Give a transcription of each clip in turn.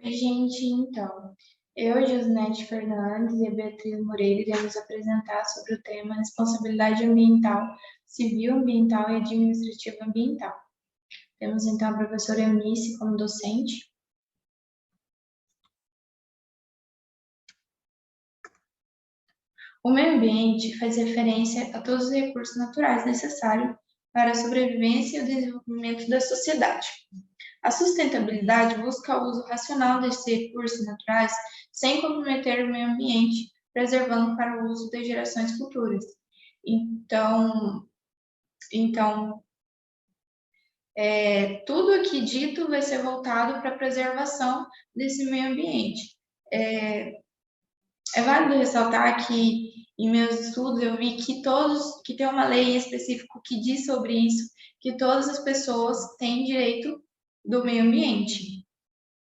Oi, gente, então, eu, Josinete Fernandes e a Beatriz Moreira iremos apresentar sobre o tema responsabilidade ambiental, civil ambiental e administrativa ambiental. Temos então a professora Eunice como docente. O meio ambiente faz referência a todos os recursos naturais necessários para a sobrevivência e o desenvolvimento da sociedade. A sustentabilidade busca o uso racional desses recursos naturais sem comprometer o meio ambiente, preservando para o uso das gerações futuras. Então, tudo aqui dito vai ser voltado para a preservação desse meio ambiente. É válido ressaltar que em meus estudos eu vi que tem uma lei específica que diz sobre isso, que todas as pessoas têm direito do meio ambiente.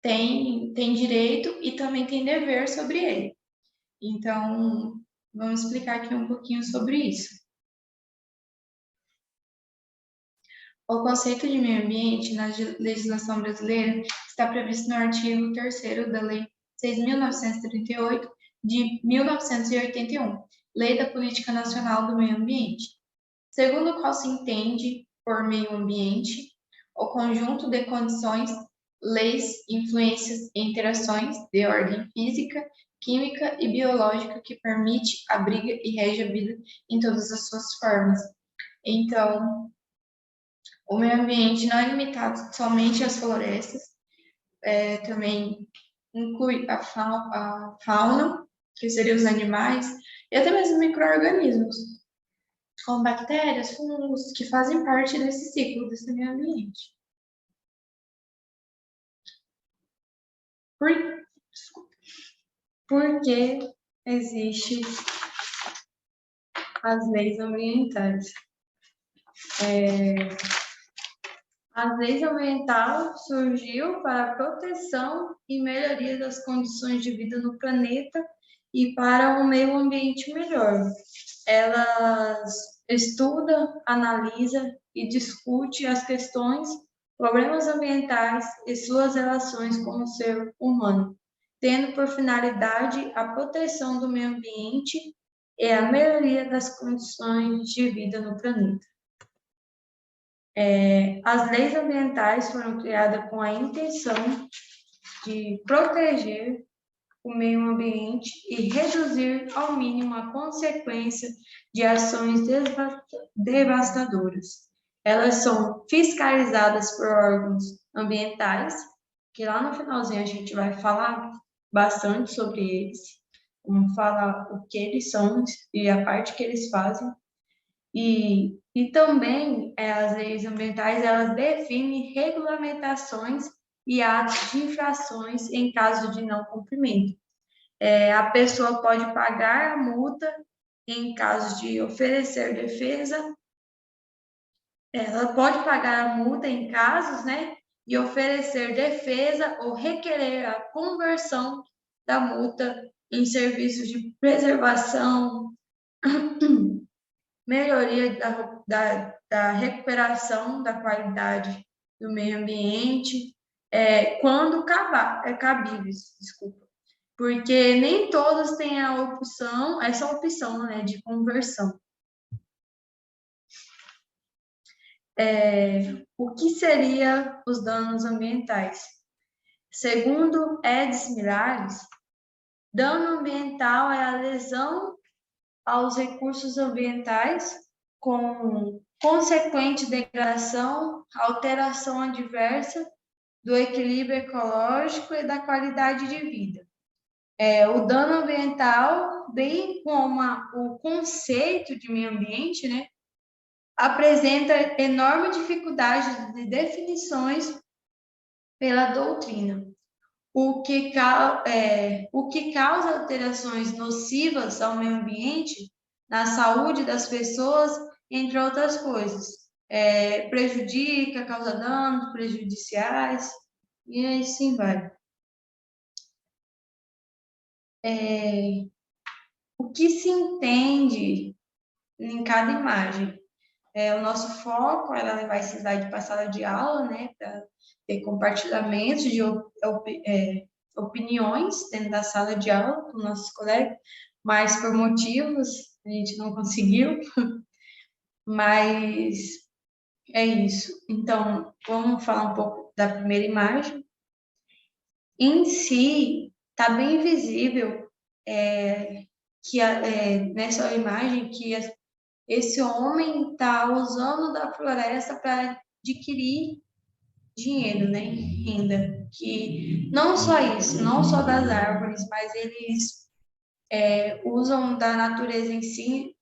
Tem direito e também tem dever sobre ele. Então, vamos explicar aqui um pouquinho sobre isso. O conceito de meio ambiente na legislação brasileira está previsto no artigo 3º da Lei 6.938, de 1981, Lei da Política Nacional do Meio Ambiente, segundo o qual se entende por meio ambiente o conjunto de condições, leis, influências e interações de ordem física, química e biológica que permite, abriga e rege a vida em todas as suas formas. Então, o meio ambiente não é limitado somente às florestas, também inclui a fauna, que seriam os animais, e até mesmo micro-organismos, como bactérias, fungos, que fazem parte desse ciclo, desse meio ambiente. Por que existem as leis ambientais? A lei ambiental surgiu para a proteção e melhoria das condições de vida no planeta e para um meio ambiente melhor. Elas estudam, analisa e discute as questões, problemas ambientais e suas relações com o ser humano, tendo por finalidade a proteção do meio ambiente e a melhoria das condições de vida no planeta. As leis ambientais foram criadas com a intenção de proteger o meio ambiente e reduzir ao mínimo a consequência de ações devastadoras. Elas são fiscalizadas por órgãos ambientais, que lá no finalzinho a gente vai falar bastante sobre eles, vamos falar o que eles são e a parte que eles fazem. E também as leis ambientais, elas definem regulamentações e atos de infrações em caso de não cumprimento. A pessoa pode pagar a multa em caso de oferecer defesa, ela pode pagar a multa em casos, né, e oferecer defesa ou requerer a conversão da multa em serviços de preservação, melhoria da recuperação da qualidade do meio ambiente, quando cabíveis, desculpa. Porque nem todos têm essa opção, né, de conversão. O que seriam os danos ambientais? Segundo Edson Milhares, dano ambiental é a lesão aos recursos ambientais com consequente degradação, alteração adversa do equilíbrio ecológico e da qualidade de vida. O dano ambiental, bem como o conceito de meio ambiente, né, apresenta enorme dificuldade de definições pela doutrina, o que causa alterações nocivas ao meio ambiente, na saúde das pessoas, entre outras coisas. Prejudica, causa danos prejudiciais, e assim vai. O que se entende em cada imagem? O nosso foco era levar esse slide para a sala de aula, né, para ter compartilhamento de opiniões dentro da sala de aula com nossos colegas, mas por motivos a gente não conseguiu, mas é isso. Então, vamos falar um pouco da primeira imagem. Em si, está bem visível nessa imagem que esse homem está usando da floresta para adquirir dinheiro, né? Renda. Que não só isso, não só das árvores, mas eles usam da natureza em si,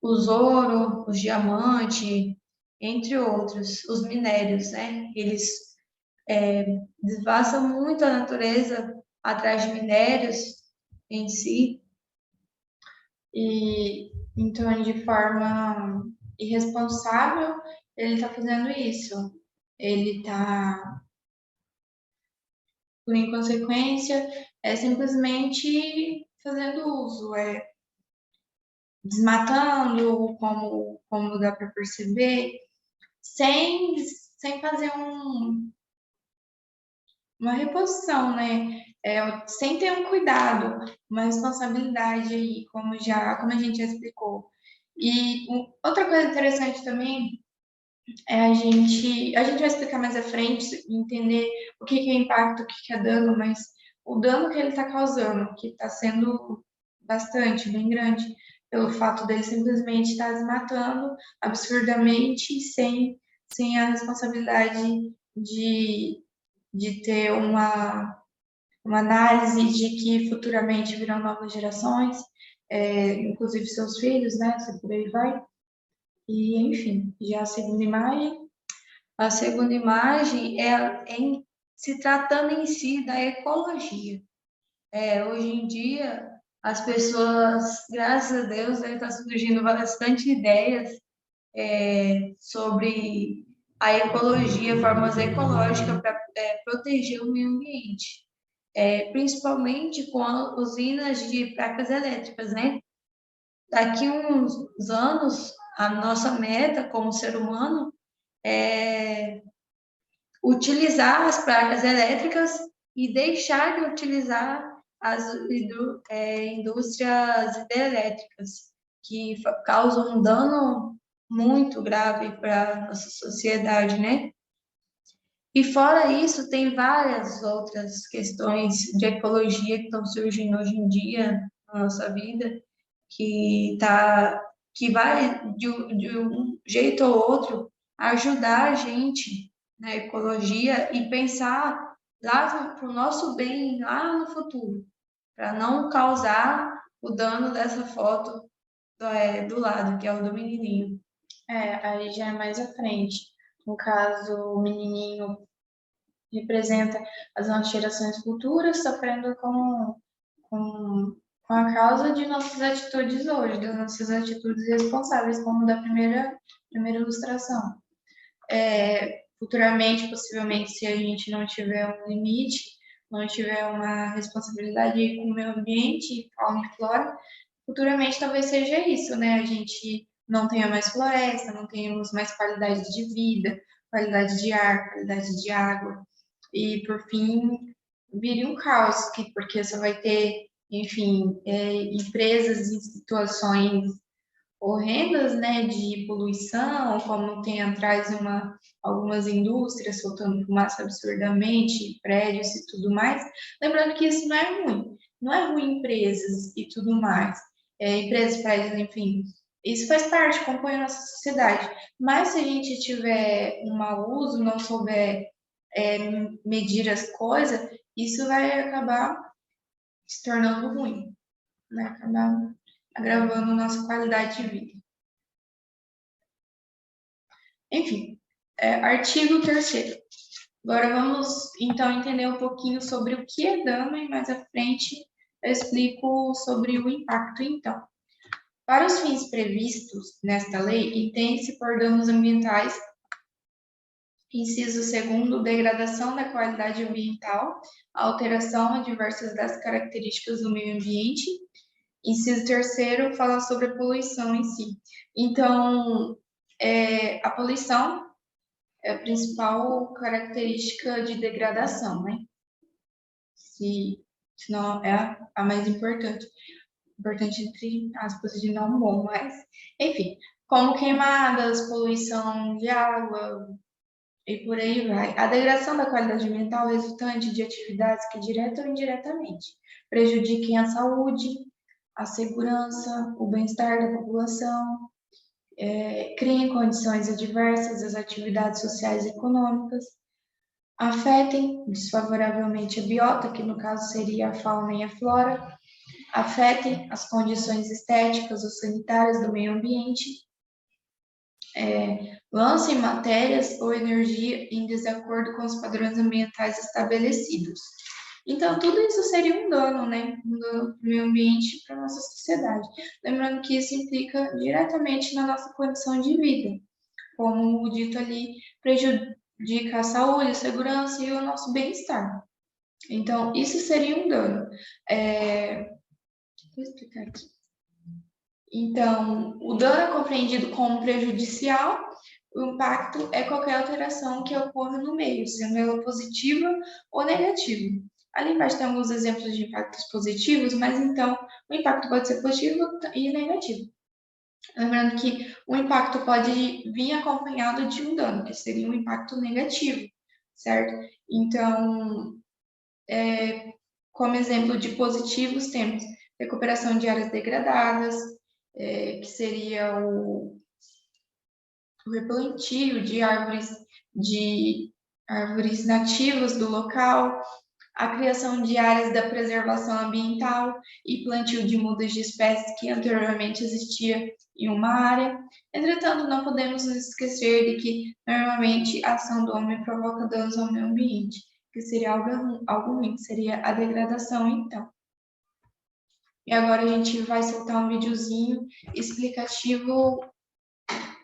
os ouro, os diamantes, entre outros, os minérios, né? Eles devastam muito a natureza atrás de minérios em si, e então, de forma irresponsável, ele está fazendo isso. Ele está, por inconsequência, simplesmente fazendo uso, desmatando, como dá para perceber, sem fazer uma reposição, né? Sem ter um cuidado, uma responsabilidade aí, como a gente já explicou. E outra coisa interessante também a gente vai explicar mais à frente, entender o que é impacto, o que é dano, mas o dano que ele está causando, que está sendo bastante, bem grande, pelo fato dele simplesmente estar desmatando absurdamente, sem a responsabilidade de ter uma análise de que futuramente virão novas gerações, inclusive seus filhos, né? Se por aí vai. E, enfim, já a segunda imagem se tratando em si da ecologia. Hoje em dia, as pessoas, graças a Deus, está surgindo bastante ideias sobre a ecologia, formas ecológicas para proteger o meio ambiente, principalmente com usinas de placas elétricas, né? Daqui a uns anos, a nossa meta como ser humano é utilizar as placas elétricas e deixar de utilizar as indústrias hidrelétricas, que causam um dano muito grave para a nossa sociedade, né? E fora isso, tem várias outras questões de ecologia que estão surgindo hoje em dia na nossa vida, que vai, de um jeito ou outro, ajudar a gente na ecologia e pensar lá para o nosso bem lá no futuro, para não causar o dano dessa foto do lado, que é o do menininho. Aí já é mais à frente. No caso, o menininho representa as nossas gerações futuras sofrendo com a causa de nossas atitudes hoje, das nossas atitudes responsáveis, como da primeira ilustração. Futuramente, possivelmente, se a gente não tiver um limite, não tiver uma responsabilidade com o meio ambiente, fauna e flora, futuramente talvez seja isso, né? A gente não tenha mais floresta, não tenhamos mais qualidade de vida, qualidade de ar, qualidade de água, e por fim vire um caos, porque você vai ter, enfim, empresas em situações horrendas, né, de poluição, como tem atrás algumas indústrias soltando fumaça absurdamente, prédios e tudo mais. Lembrando que isso não é ruim empresas e tudo mais, empresas, prédios, enfim, isso faz parte, compõe a nossa sociedade. Mas se a gente tiver um mau uso, não souber medir as coisas, isso vai acabar se tornando ruim, vai acabar agravando nossa qualidade de vida. Enfim, artigo 3º. Agora vamos, então, entender um pouquinho sobre o que é dano e mais à frente eu explico sobre o impacto, então. Para os fins previstos nesta lei, entende-se por danos ambientais, inciso 2º, degradação da qualidade ambiental, alteração adversas das características do meio ambiente. Inciso 3º, fala sobre a poluição em si. Então, a poluição é a principal característica de degradação, né? se não é a mais importante. Importante entre aspas de não bom, mas enfim, como queimadas, poluição de água e por aí vai. A degradação da qualidade ambiental resultante de atividades que direta ou indiretamente prejudiquem a saúde, a segurança, o bem-estar da população, criem condições adversas às atividades sociais e econômicas, afetem desfavoravelmente a biota, que no caso seria a fauna e a flora, afetem as condições estéticas ou sanitárias do meio ambiente, lancem matérias ou energia em desacordo com os padrões ambientais estabelecidos. Então, tudo isso seria um dano, né? Um dano para o meio ambiente e para a nossa sociedade. Lembrando que isso implica diretamente na nossa condição de vida. Como dito ali, prejudica a saúde, a segurança e o nosso bem-estar. Então, isso seria um dano. Vou explicar aqui. Então, o dano é compreendido como prejudicial, o impacto é qualquer alteração que ocorra no meio, sendo ela positiva ou negativa. Ali embaixo tem alguns exemplos de impactos positivos, mas então o impacto pode ser positivo e negativo. Lembrando que o impacto pode vir acompanhado de um dano, que seria um impacto negativo, certo? Então, como exemplo de positivos, temos recuperação de áreas degradadas, que seria o replantio de árvores nativas do local, a criação de áreas da preservação ambiental e plantio de mudas de espécies que anteriormente existia em uma área. Entretanto, não podemos nos esquecer de que normalmente a ação do homem provoca danos ao meio ambiente, que seria algo ruim, que seria a degradação, então. E agora a gente vai soltar um videozinho explicativo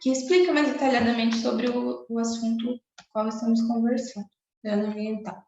que explica mais detalhadamente sobre o assunto qual estamos conversando, dano ambiental.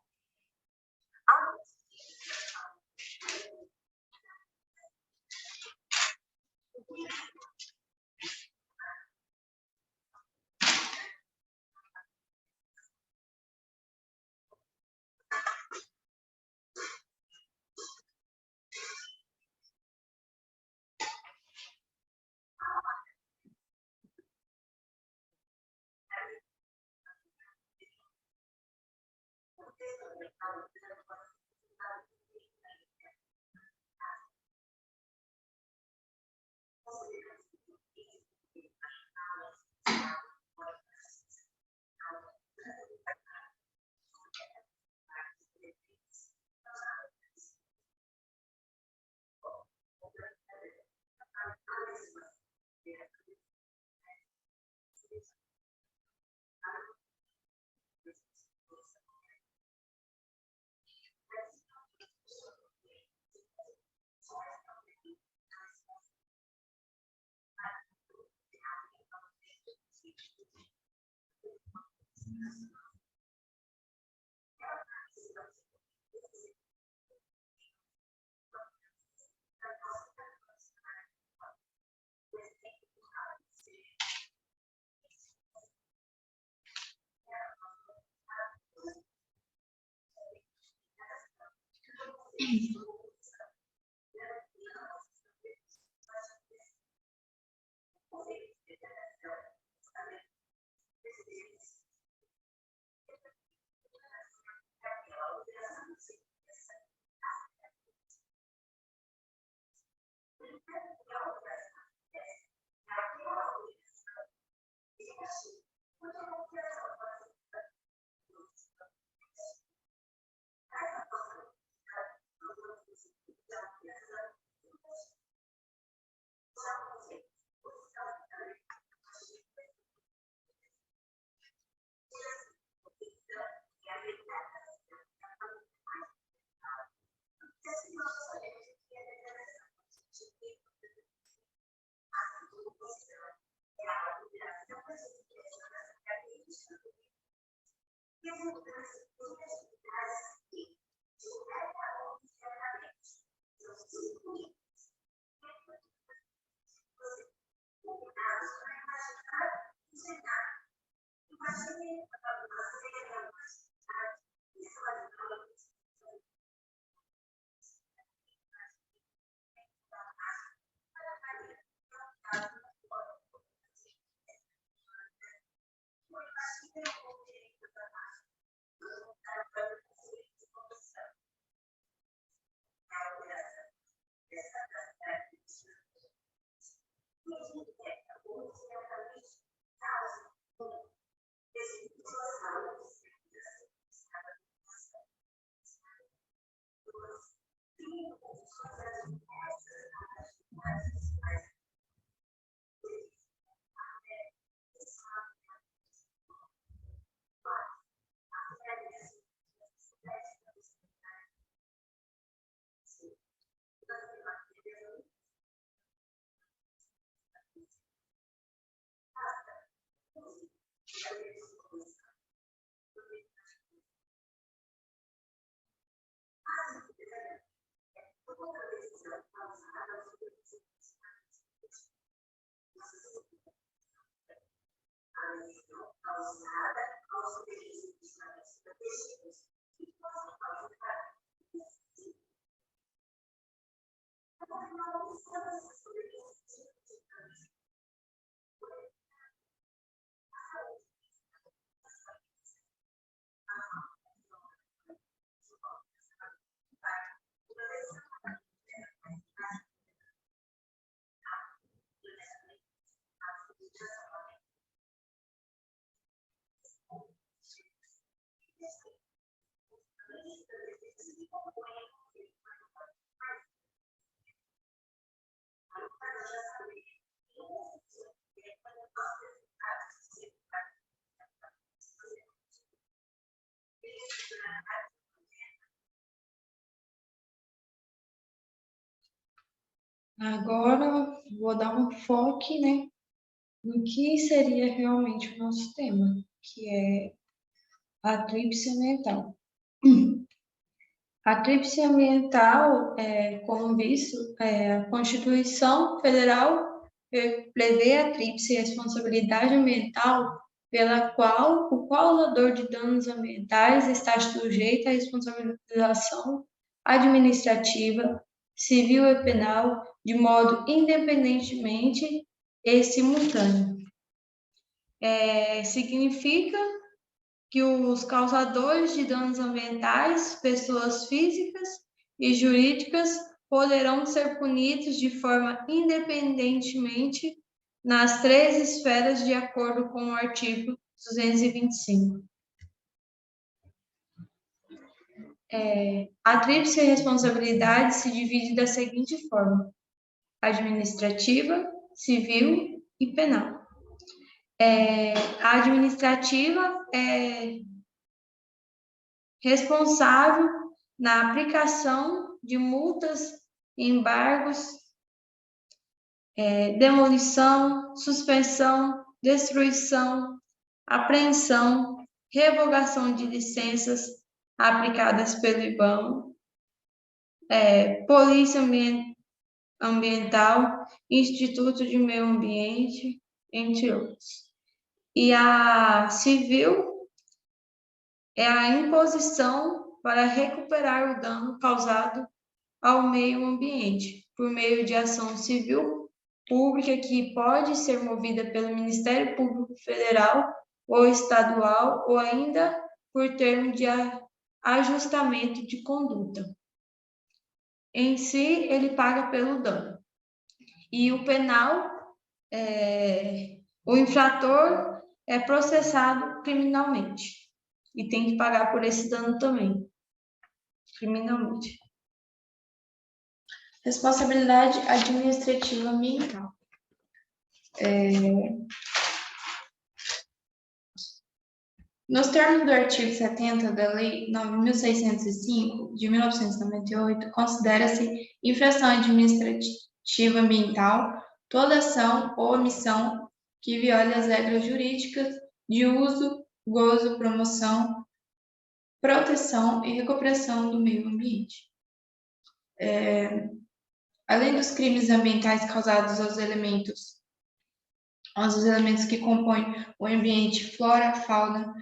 Agora, vou dar um foco, né, no que seria realmente o nosso tema, que é a tríplice ambiental. A tríplice ambiental, como visto, a Constituição Federal prevê a tríplice responsabilidade ambiental pela qual o causador de danos ambientais está sujeito à responsabilização administrativa, civil e penal de modo independentemente e simultâneo. Significa que os causadores de danos ambientais, pessoas físicas e jurídicas, poderão ser punidos de forma independentemente nas três esferas de acordo com o artigo 225. A tríplice responsabilidade se divide da seguinte forma: administrativa, civil e penal. A administrativa é responsável na aplicação de multas, embargos, demolição, suspensão, destruição, apreensão, revogação de licenças aplicadas pelo IBAMA, Polícia Ambiental, Instituto de Meio Ambiente, entre outros. E a civil é a imposição para recuperar o dano causado ao meio ambiente, por meio de ação civil pública que pode ser movida pelo Ministério Público Federal ou estadual, ou ainda por termo de ajustamento de conduta. Em si, ele paga pelo dano. E o penal, o infrator é processado criminalmente e tem que pagar por esse dano também, criminalmente. Responsabilidade administrativa ambiental. Nos termos do artigo 70 da Lei 9.605, de 1998, considera-se infração administrativa ambiental toda ação ou omissão que viole as regras jurídicas de uso, gozo, promoção, proteção e recuperação do meio ambiente. Além dos crimes ambientais causados aos elementos que compõem o ambiente, flora, fauna,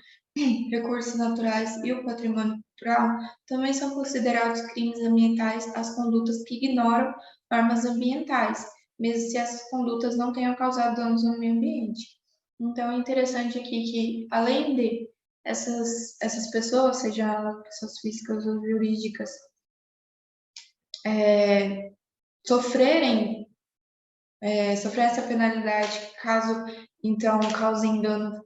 recursos naturais e o patrimônio cultural, também são considerados crimes ambientais as condutas que ignoram normas ambientais, mesmo se essas condutas não tenham causado danos ao meio ambiente. Então, é interessante aqui que, além de essas pessoas, seja elas pessoas físicas ou jurídicas, sofrerem, sofrer essa penalidade caso, então, causem dano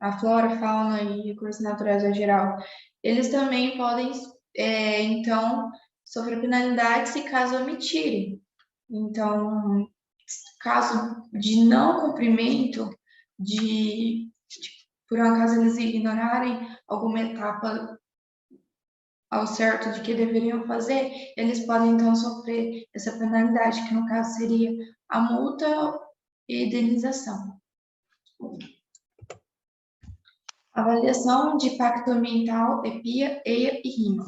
à flora, fauna e recursos naturais em geral, eles também podem, então, sofrer penalidade se caso omitirem. Então, caso de não cumprimento, por um acaso eles ignorarem alguma etapa ao certo de que deveriam fazer, eles podem então sofrer essa penalidade, que no caso seria a multa e indenização. Avaliação de impacto ambiental, EPIA, EIA e RIMA.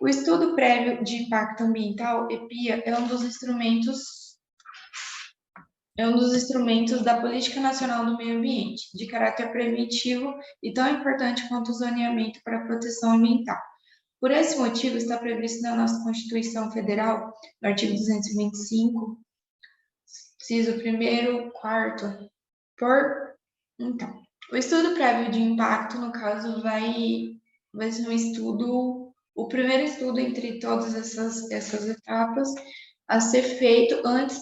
O estudo prévio de impacto ambiental, EPIA, é um dos instrumentos da Política Nacional do Meio Ambiente, de caráter preventivo e tão importante quanto o zoneamento para a proteção ambiental. Por esse motivo, está previsto na nossa Constituição Federal, no artigo 225, inciso 1º, 4º, Então, o estudo prévio de impacto, no caso, vai ser um estudo, o primeiro estudo entre todas essas etapas a ser feito antes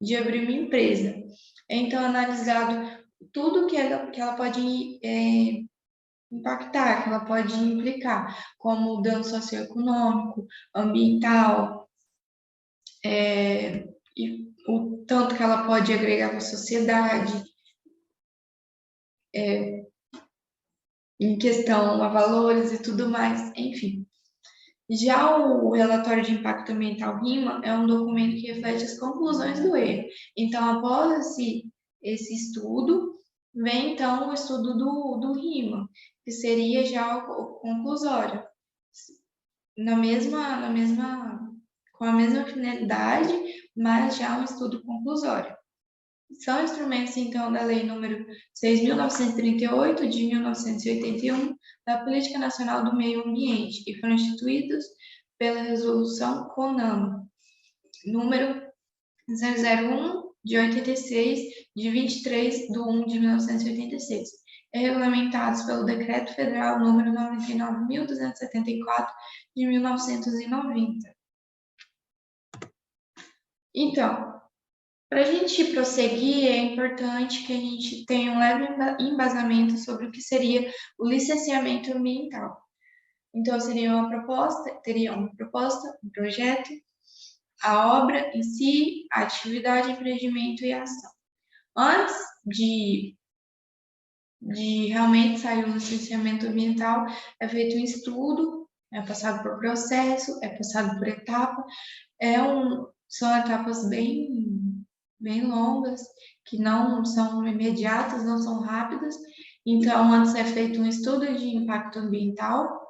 de abrir uma empresa. Então, analisado tudo que ela pode impactar, que ela pode implicar, como dano socioeconômico, ambiental, e o tanto que ela pode agregar para a sociedade, em questão a valores e tudo mais, enfim. Já o relatório de impacto ambiental RIMA é um documento que reflete as conclusões do erro. Então, após esse estudo, vem então o estudo do RIMA, que seria já o conclusório, com a mesma finalidade, mas já um estudo conclusório. São instrumentos, então, da Lei nº 6.938, de 1981, da Política Nacional do Meio Ambiente, e foram instituídos pela Resolução CONAMA, número 001, de 86, de 23/1/1986, e regulamentados pelo Decreto Federal número 99.274, de 1990. Então, para a gente prosseguir, é importante que a gente tenha um leve embasamento sobre o que seria o licenciamento ambiental. Então, teria uma proposta, um projeto, a obra em si, a atividade, empreendimento e a ação. Antes de realmente sair o licenciamento ambiental, é feito um estudo, é passado por processo, é passado por etapa, são etapas bem longas, que não são imediatas, não são rápidas. Então, antes é feito um estudo de impacto ambiental,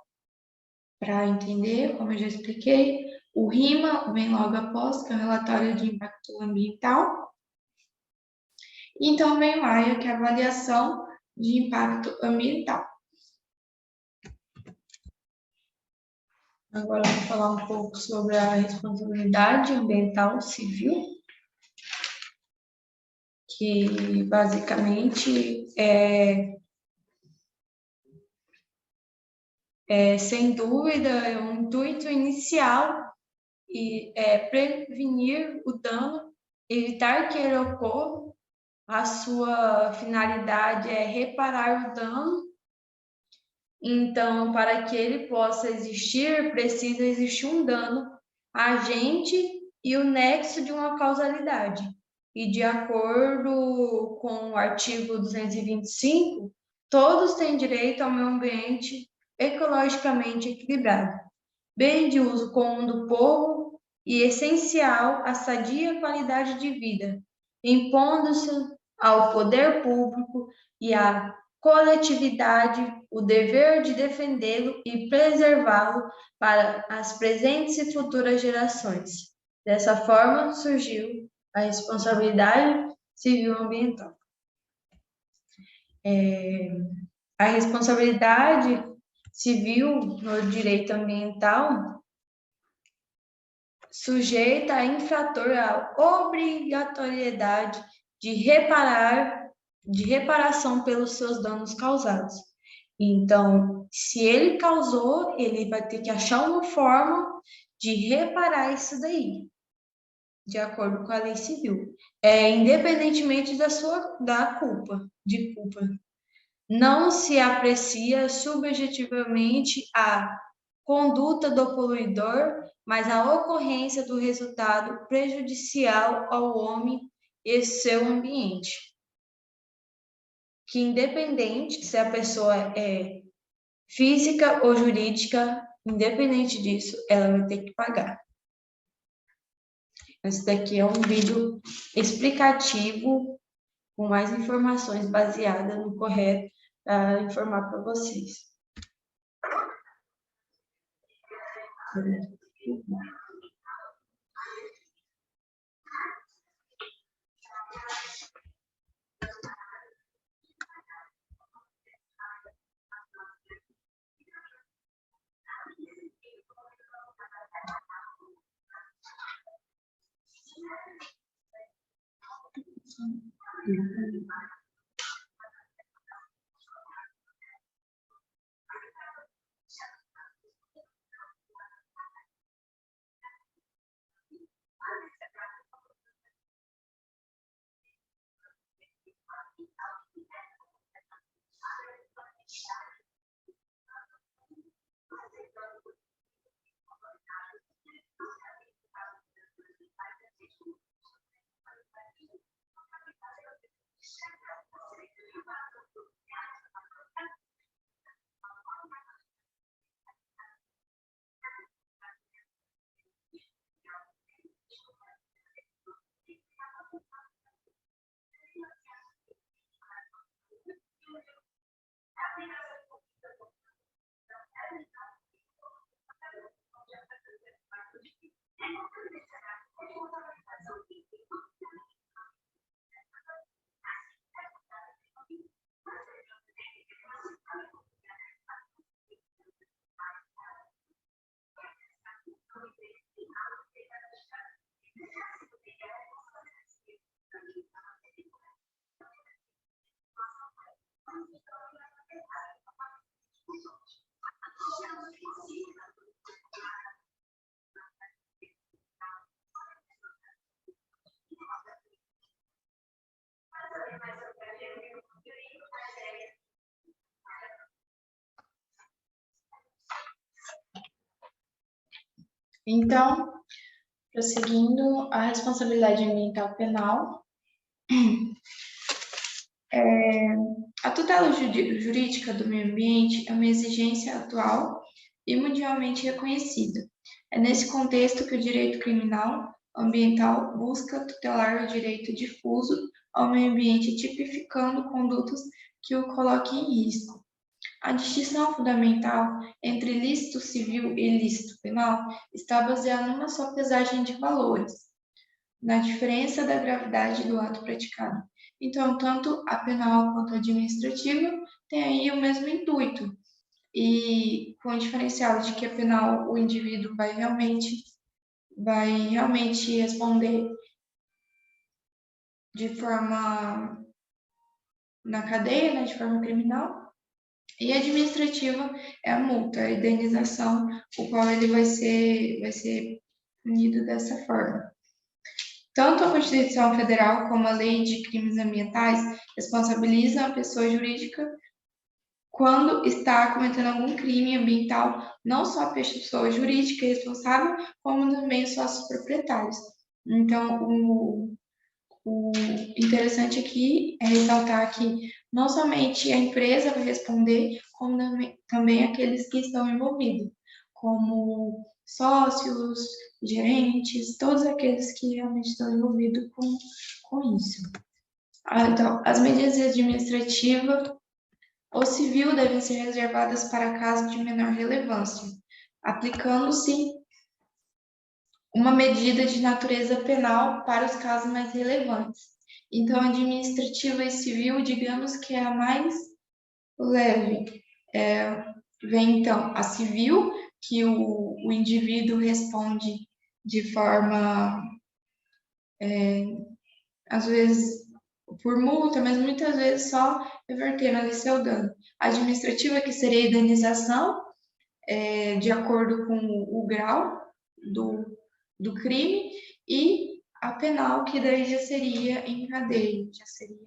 para entender, como eu já expliquei. O RIMA vem logo após, que é o relatório de impacto ambiental. Então, vem o AIA, que é a avaliação de impacto ambiental. Agora eu vou falar um pouco sobre a responsabilidade ambiental civil, que basicamente sem dúvida, é um intuito inicial e prevenir o dano, evitar que ele ocorra. A sua finalidade é reparar o dano. Então, para que ele possa existir, precisa existir um dano agente e o nexo de uma causalidade. E de acordo com o artigo 225, todos têm direito ao meio ambiente ecologicamente equilibrado, bem de uso comum do povo e essencial à sadia qualidade de vida, impondo-se ao poder público e à coletividade o dever de defendê-lo e preservá-lo para as presentes e futuras gerações. Dessa forma, surgiu a responsabilidade civil ambiental. A responsabilidade civil no direito ambiental sujeita a infrator à obrigatoriedade de reparação pelos seus danos causados. Então, se ele causou, ele vai ter que achar uma forma de reparar isso daí, de acordo com a lei civil, independentemente da culpa. Não se aprecia subjetivamente a conduta do poluidor, mas a ocorrência do resultado prejudicial ao homem e seu ambiente. Que independente se a pessoa é física ou jurídica, independente disso, ela vai ter que pagar. Esse daqui é um vídeo explicativo, com mais informações baseadas no correto, para informar para vocês. Então, prosseguindo, a responsabilidade ambiental penal. A tutela jurídica do meio ambiente é uma exigência atual e mundialmente reconhecida. É nesse contexto que o direito criminal ambiental busca tutelar o direito difuso ao meio ambiente, tipificando condutas que o coloquem em risco. A distinção fundamental entre ilícito civil e ilícito penal está baseada numa só pesagem de valores, na diferença da gravidade do ato praticado. Então, tanto a penal quanto a administrativa têm aí o mesmo intuito, e com o diferencial de que a penal o indivíduo vai realmente responder de forma na cadeia, né, de forma criminal, e a administrativa é a multa, a indenização, o qual ele vai ser punido dessa forma. Tanto a Constituição Federal como a Lei de Crimes Ambientais responsabilizam a pessoa jurídica quando está cometendo algum crime ambiental, não só a pessoa jurídica responsável, como também os sócios proprietários. Então, o interessante aqui é ressaltar que não somente a empresa vai responder, como também aqueles que estão envolvidos, como sócios, gerentes, todos aqueles que realmente estão envolvidos com isso. Então, as medidas administrativas ou civil devem ser reservadas para casos de menor relevância, aplicando-se uma medida de natureza penal para os casos mais relevantes. Então, administrativa e civil, digamos que é a mais leve. Vem, então, a civil, que o indivíduo responde de forma, às vezes, por multa, mas muitas vezes só revertendo ali seu dano. A administrativa, que seria a indenização, de acordo com o grau do crime, e a penal, que daí já seria em cadeia, já seria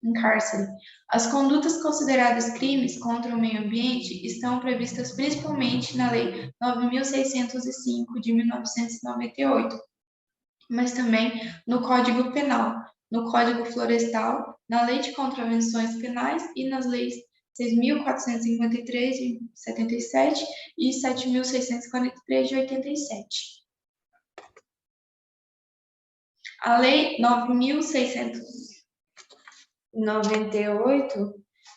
em cárcere. As condutas consideradas crimes contra o meio ambiente estão previstas principalmente na Lei 9.605 de 1998, mas também no Código Penal, no Código Florestal, na Lei de Contravenções Penais e nas leis 6.453 de 77 e 7.643 de 87. A Lei 9.698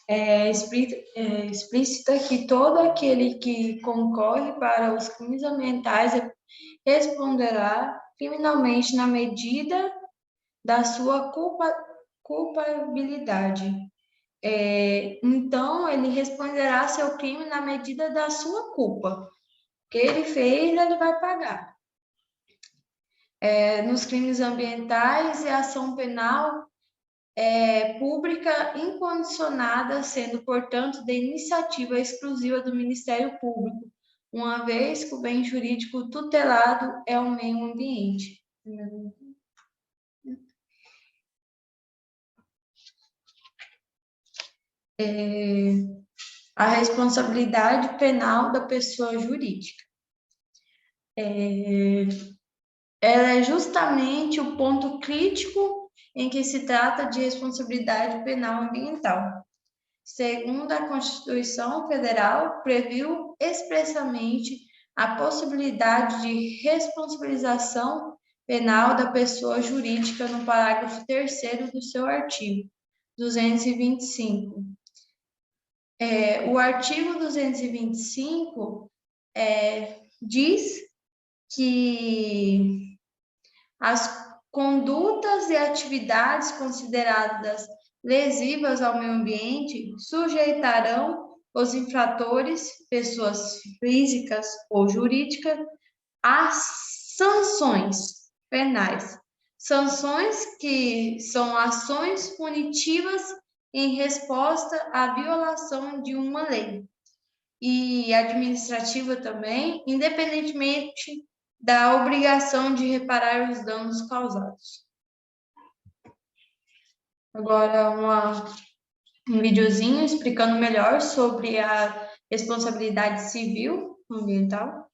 é explícita que todo aquele que concorre para os crimes ambientais responderá criminalmente na medida da sua culpabilidade. Então, ele responderá seu crime na medida da sua culpa. O que ele fez, ele vai pagar. Nos crimes ambientais, a ação penal pública incondicionada, sendo, portanto, de iniciativa exclusiva do Ministério Público, uma vez que o bem jurídico tutelado é o meio ambiente. A responsabilidade penal da pessoa jurídica. Ela é justamente o ponto crítico em que se trata de responsabilidade penal ambiental. Segundo a Constituição Federal, previu expressamente a possibilidade de responsabilização penal da pessoa jurídica no parágrafo 3º do seu artigo 225. O artigo 225 diz que as condutas e atividades consideradas lesivas ao meio ambiente sujeitarão os infratores, pessoas físicas ou jurídicas, a sanções penais. Sanções que são ações punitivas em resposta à violação de uma lei. E administrativa também, independentemente da obrigação de reparar os danos causados. Agora, um videozinho explicando melhor sobre a responsabilidade civil ambiental.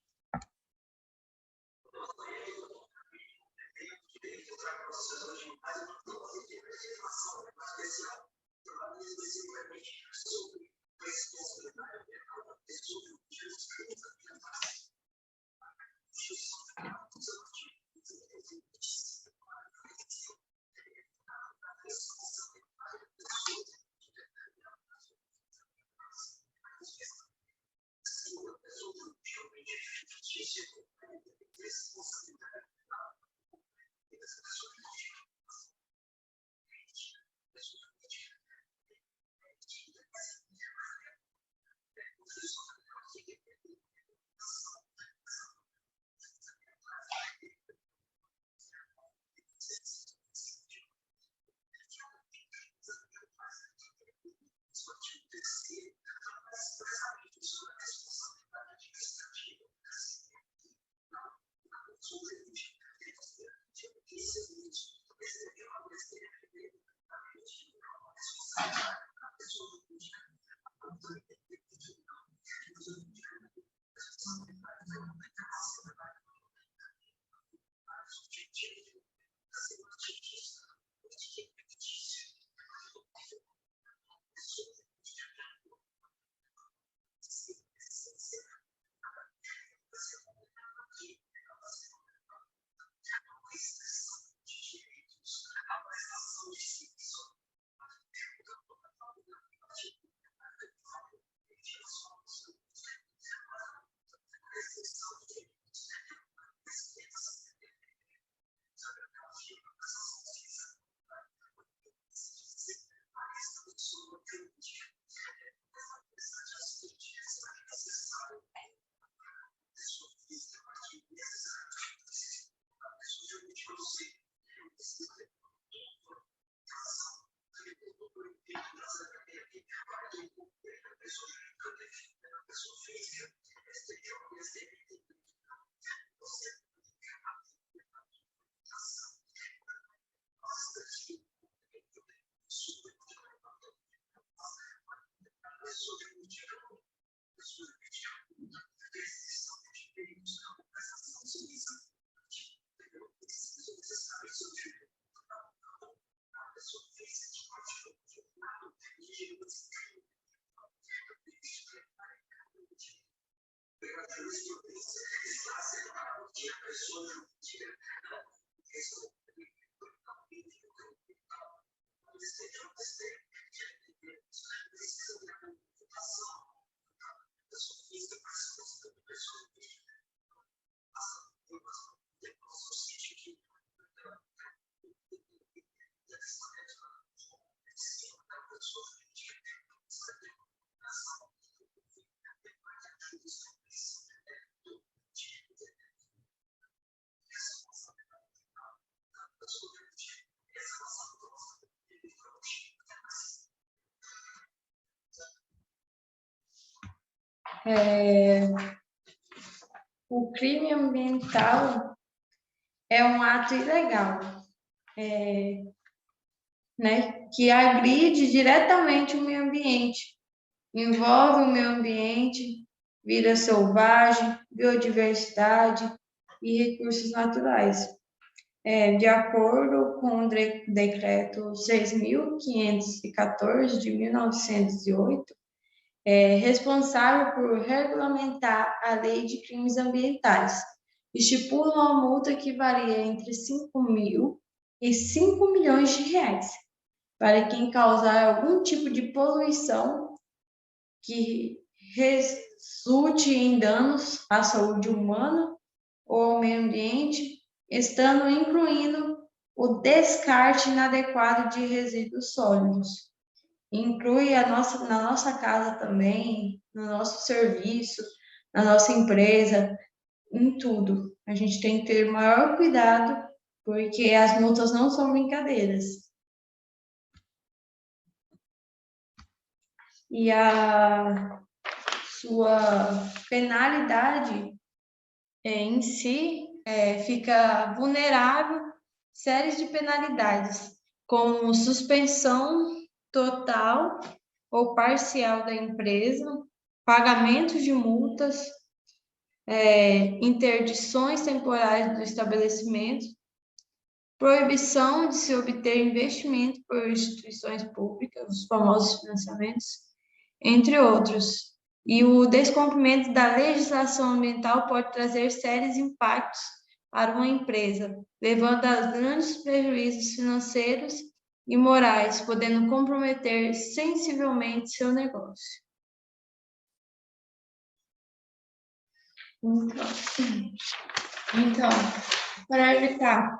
O crime ambiental é um ato ilegal, né, que agride diretamente o meio ambiente, envolve o meio ambiente, vida selvagem, biodiversidade e recursos naturais. De acordo com o Decreto 6.514 de 1908, é responsável por regulamentar a lei de crimes ambientais. Estipula uma multa que varia entre 5.000 e 5 milhões de reais para quem causar algum tipo de poluição que resulte em danos à saúde humana ou ao meio ambiente, estando incluindo o descarte inadequado de resíduos sólidos. Inclui na nossa casa também, no nosso serviço, na nossa empresa, em tudo. A gente tem que ter o maior cuidado, porque as multas não são brincadeiras. E a sua penalidade em si fica vulnerável a séries de penalidades, como suspensão total ou parcial da empresa, pagamento de multas, interdições temporárias do estabelecimento, proibição de se obter investimento por instituições públicas, os famosos financiamentos, entre outros. E o descumprimento da legislação ambiental pode trazer sérios impactos para uma empresa, levando a grandes prejuízos financeiros e morais, podendo comprometer sensivelmente seu negócio. Então, para evitar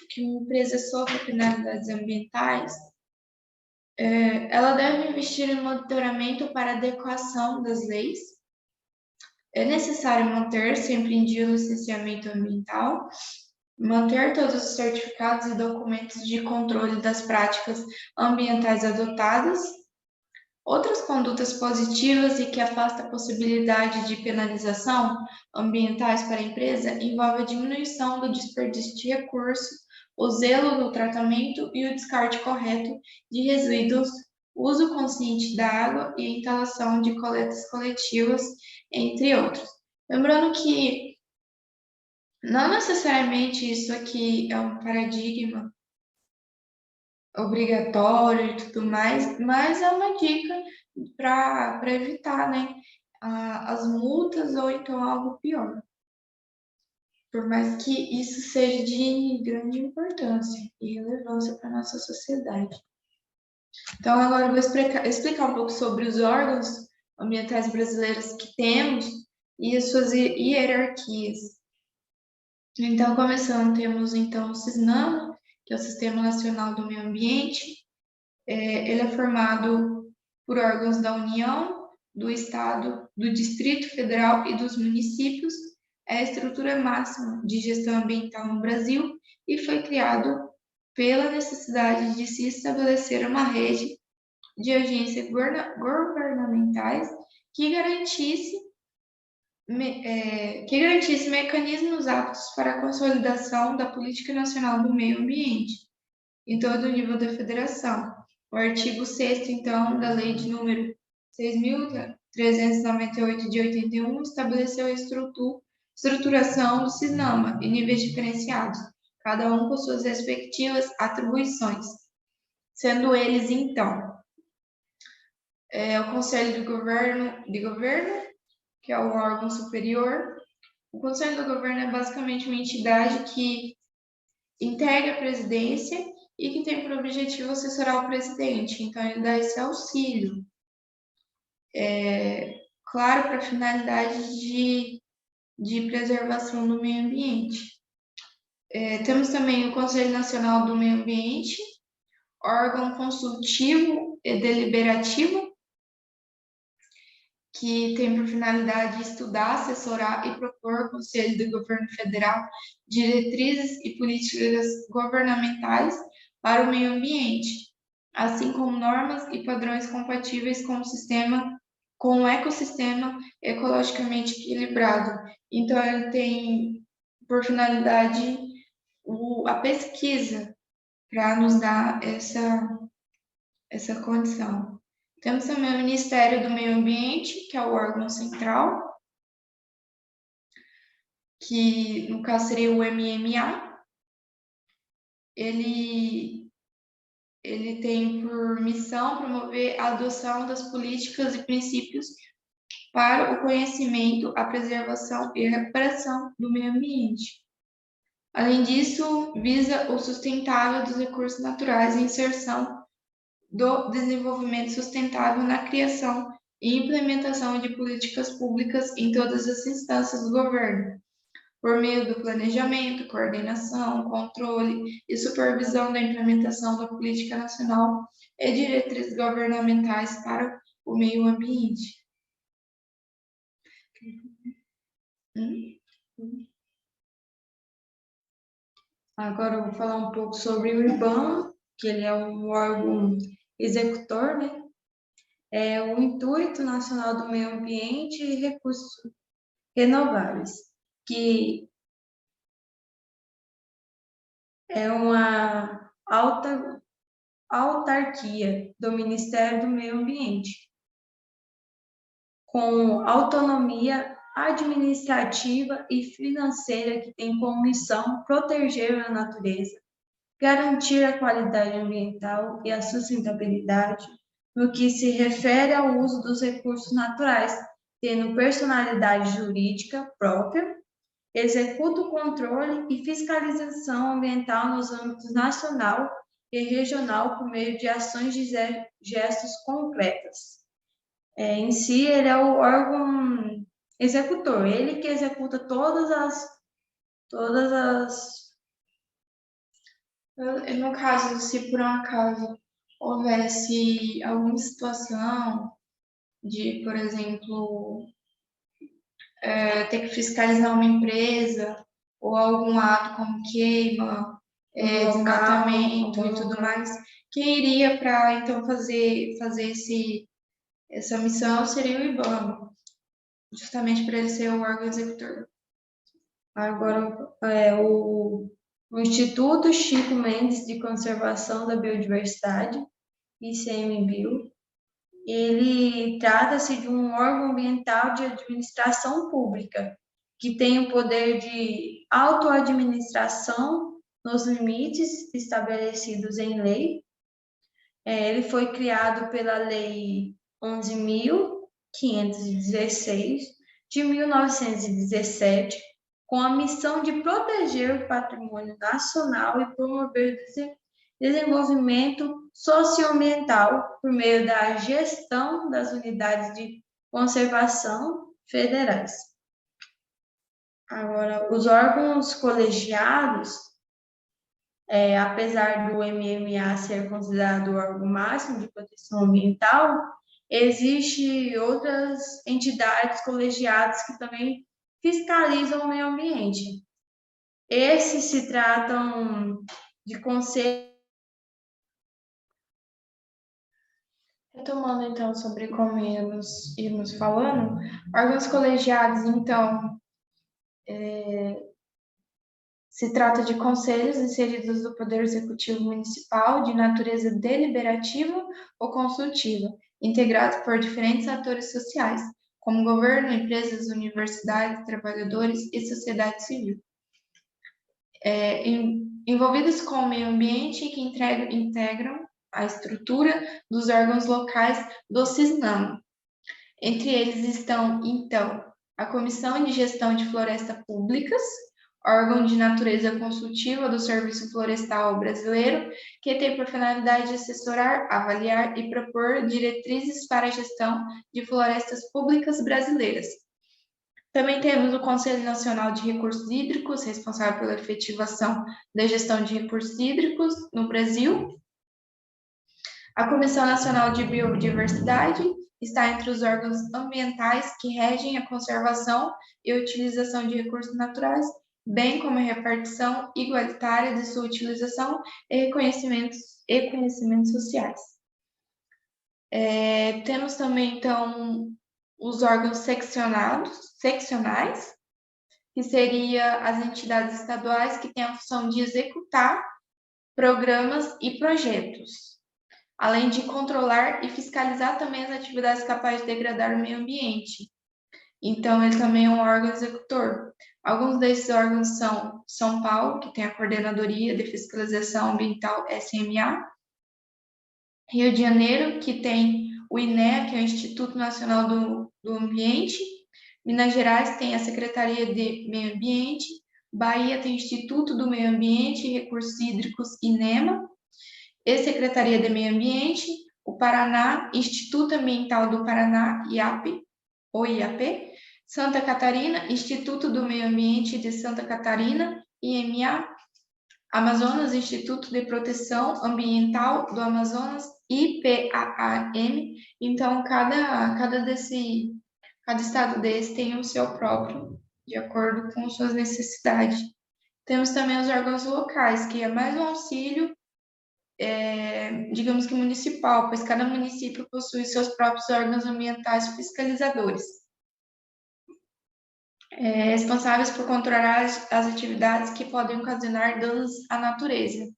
que uma empresa sofra penalidades ambientais, ela deve investir em monitoramento para adequação das leis. É necessário manter sempre em dia o licenciamento ambiental, manter todos os certificados e documentos de controle das práticas ambientais adotadas. Outras condutas positivas e que afastam a possibilidade de penalização ambientais para a empresa envolve a diminuição do desperdício de recursos, o zelo do tratamento e o descarte correto de resíduos, uso consciente da água e a instalação de coletas coletivas, entre outros. Lembrando que não necessariamente isso aqui é um paradigma obrigatório e tudo mais, mas é uma dica para evitar, né, as multas ou então algo pior. Por mais que isso seja de grande importância e relevância para a nossa sociedade. Então, agora eu vou explicar um pouco sobre os órgãos ambientais brasileiros que temos e as suas hierarquias. Então, começando, temos então o SISNAMA, que é o Sistema Nacional do Meio Ambiente. Ele é formado por órgãos da União, do Estado, do Distrito Federal e dos municípios. É a estrutura máxima de gestão ambiental no Brasil e foi criado pela necessidade de se estabelecer uma rede de agências governamentais que garantisse que garantisse mecanismos aptos para a consolidação da política nacional do meio ambiente em todo o nível da federação. O artigo 6º, então, da Lei de número 6.398 de 81 estabeleceu a estruturação do CISNAMA em níveis diferenciados, cada um com suas respectivas atribuições, sendo eles, então, o Conselho de Governo, que é o órgão superior. O Conselho do Governo é basicamente uma entidade que integra a presidência e que tem por objetivo assessorar o presidente. Então, ele dá esse auxílio, claro, para finalidade de preservação do meio ambiente. Temos também o Conselho Nacional do Meio Ambiente, órgão consultivo e deliberativo, que tem por finalidade estudar, assessorar e propor ao Conselho do Governo Federal diretrizes e políticas governamentais para o meio ambiente, assim como normas e padrões compatíveis com o ecossistema ecologicamente equilibrado. Então, ele tem por finalidade a pesquisa para nos dar essa condição. Temos também o Ministério do Meio Ambiente, que é o órgão central, que no caso seria o MMA. Ele tem por missão promover a adoção das políticas e princípios para o conhecimento, a preservação e a recuperação do meio ambiente. Além disso, visa o sustentável dos recursos naturais e inserção do desenvolvimento sustentável na criação e implementação de políticas públicas em todas as instâncias do governo, por meio do planejamento, coordenação, controle e supervisão da implementação da política nacional e diretrizes governamentais para o meio ambiente. Agora eu vou falar um pouco sobre o IBAMA, que ele é um órgão executor, né? É o Intuito Nacional do Meio Ambiente e Recursos Renováveis, que é uma autarquia do Ministério do Meio Ambiente, com autonomia administrativa e financeira, que tem como missão proteger a natureza, garantir a qualidade ambiental e a sustentabilidade no que se refere ao uso dos recursos naturais, tendo personalidade jurídica própria, executa o controle e fiscalização ambiental nos âmbitos nacional e regional por meio de ações de gestos concretas. Em si, ele é o órgão executor, ele que executa todas as No caso, se por um acaso houvesse alguma situação de, por exemplo, ter que fiscalizar uma empresa ou algum ato como queima, desmatamento e tudo mais, quem iria para então fazer essa missão seria o IBAMA, justamente para ele ser o órgão executor. Agora, o Instituto Chico Mendes de Conservação da Biodiversidade, ICMBio, ele trata-se de um órgão ambiental de administração pública, que tem o poder de autoadministração nos limites estabelecidos em lei. Ele foi criado pela Lei 11.516, de 1917, com a missão de proteger o patrimônio nacional e promover o desenvolvimento socioambiental por meio da gestão das unidades de conservação federais. Agora, os órgãos colegiados, apesar do MMA ser considerado o órgão máximo de proteção ambiental, existem outras entidades colegiadas que também fiscalizam o meio ambiente. Esses se tratam de conselhos. Retomando, então, sobre como íamos falando, órgãos colegiados, então, se trata de conselhos inseridos do Poder Executivo Municipal de natureza deliberativa ou consultiva, integrados por diferentes atores sociais, como governo, empresas, universidades, trabalhadores e sociedade civil, envolvidos com o meio ambiente e que integram a estrutura dos órgãos locais do CISNAM. Entre eles estão, então, a Comissão de Gestão de Florestas Públicas, órgão de natureza consultiva do Serviço Florestal Brasileiro, que tem por finalidade assessorar, avaliar e propor diretrizes para a gestão de florestas públicas brasileiras. Também temos o Conselho Nacional de Recursos Hídricos, responsável pela efetivação da gestão de recursos hídricos no Brasil. A Comissão Nacional de Biodiversidade está entre os órgãos ambientais que regem a conservação e utilização de recursos naturais, bem como a repartição igualitária de sua utilização e conhecimentos sociais. Temos também, então, os órgãos seccionais, que seriam as entidades estaduais que têm a função de executar programas e projetos, além de controlar e fiscalizar também as atividades capazes de degradar o meio ambiente. Então, ele também é um órgão executor. Alguns desses órgãos são São Paulo, que tem a Coordenadoria de Fiscalização Ambiental, SMA, Rio de Janeiro, que tem o INEA, que é o Instituto Nacional do Ambiente, Minas Gerais tem a Secretaria de Meio Ambiente, Bahia tem o Instituto do Meio Ambiente e Recursos Hídricos, INEMA, e Secretaria de Meio Ambiente, o Paraná, Instituto Ambiental do Paraná, IAP, ou IAP, Santa Catarina, Instituto do Meio Ambiente de Santa Catarina, IMA, Amazonas, Instituto de Proteção Ambiental do Amazonas, IPAAM. Então, cada estado desse tem o seu próprio, de acordo com suas necessidades. Temos também os órgãos locais, que é mais um auxílio, digamos que municipal, pois cada município possui seus próprios órgãos ambientais fiscalizadores, responsáveis por controlar as atividades que podem ocasionar danos à natureza.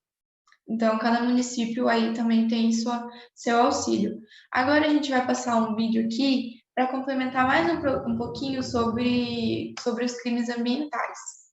Então, cada município aí também tem seu auxílio. Agora a gente vai passar um vídeo aqui para complementar mais um pouquinho sobre os crimes ambientais.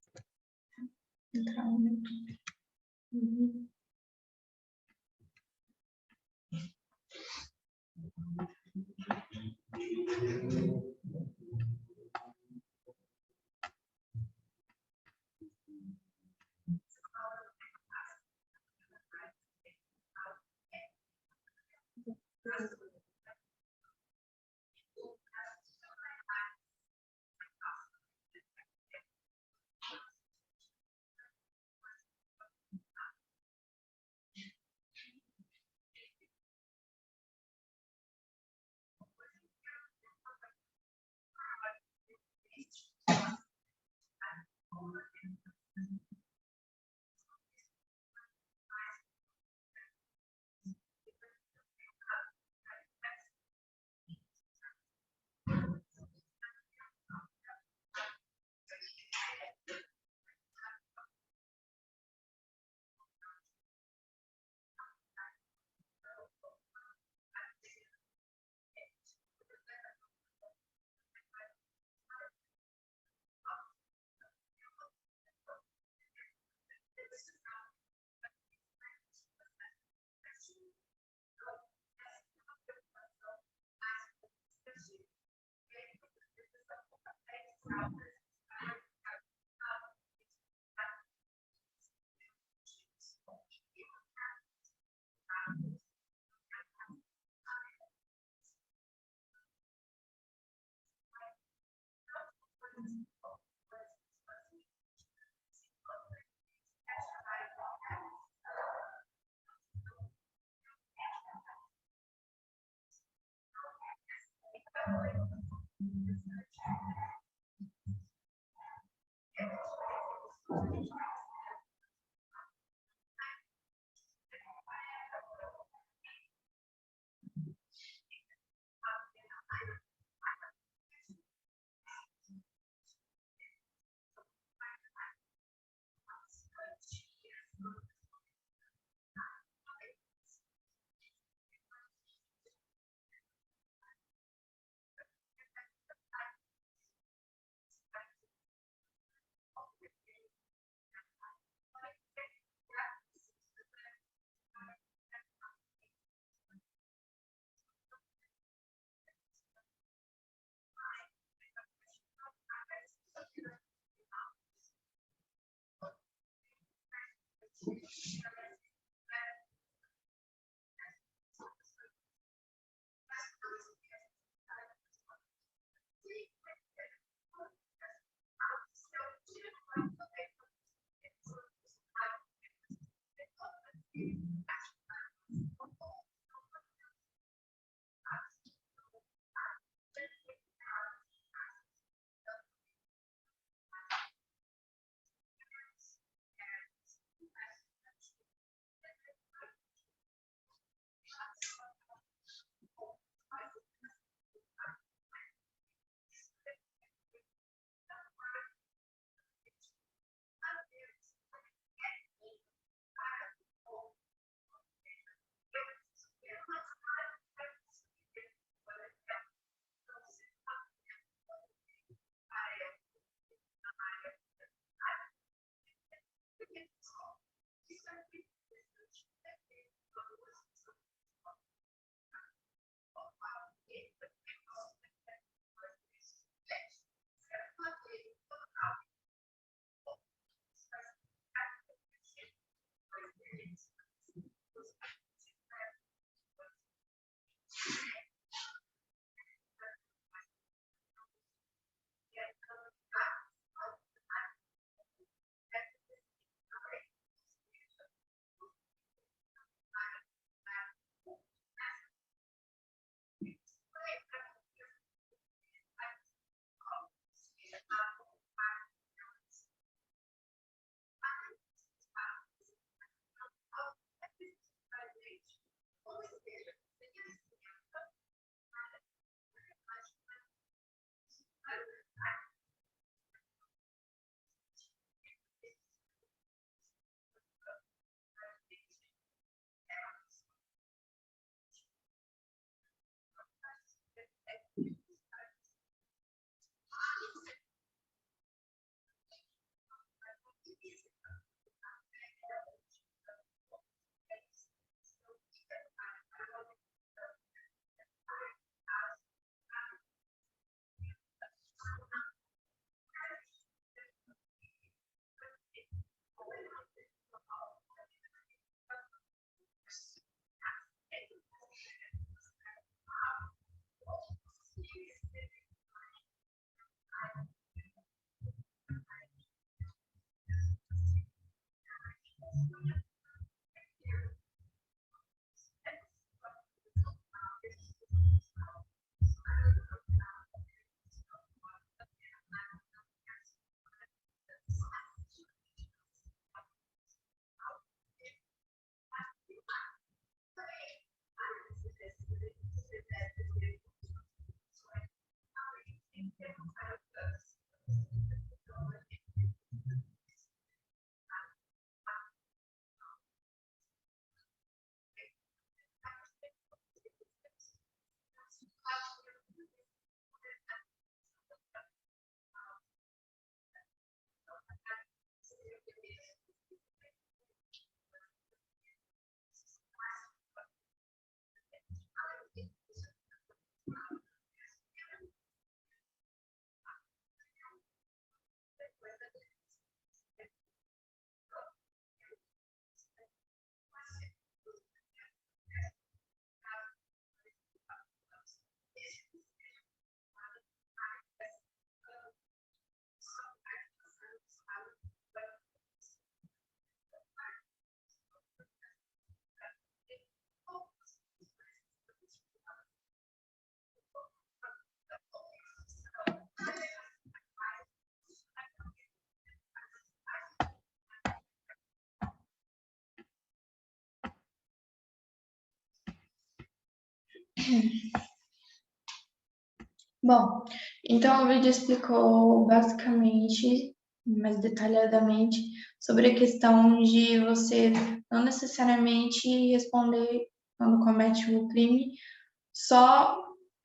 Bom, então o vídeo explicou basicamente, mais detalhadamente, sobre a questão de você não necessariamente responder quando comete o crime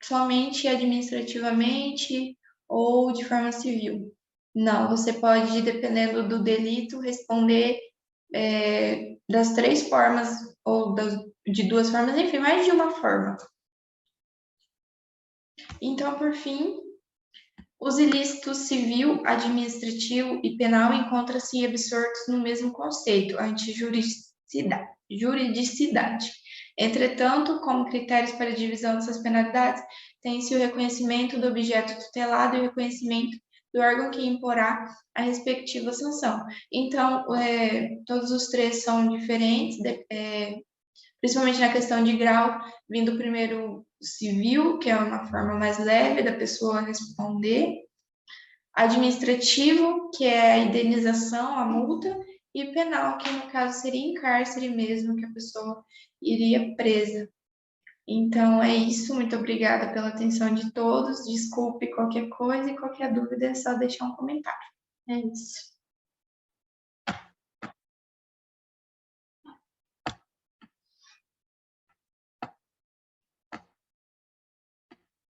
somente administrativamente ou de forma civil. Não, você pode, dependendo do delito, responder das 3 formas ou de 2 formas, enfim, mais de uma forma. Então, por fim, Os ilícitos civil, administrativo e penal encontram-se absortos no mesmo conceito, juridicidade. Entretanto, como critérios para a divisão dessas penalidades, tem-se o reconhecimento do objeto tutelado e o reconhecimento do órgão que imporá a respectiva sanção. Então, todos os três são diferentes, principalmente na questão de grau, vindo primeiro civil, que é uma forma mais leve da pessoa responder, administrativo, que é a indenização, a multa, e penal, que no caso seria em cárcere mesmo, que a pessoa iria presa. Então é isso, muito obrigada pela atenção de todos. Desculpe qualquer coisa e qualquer dúvida é só deixar um comentário. É isso.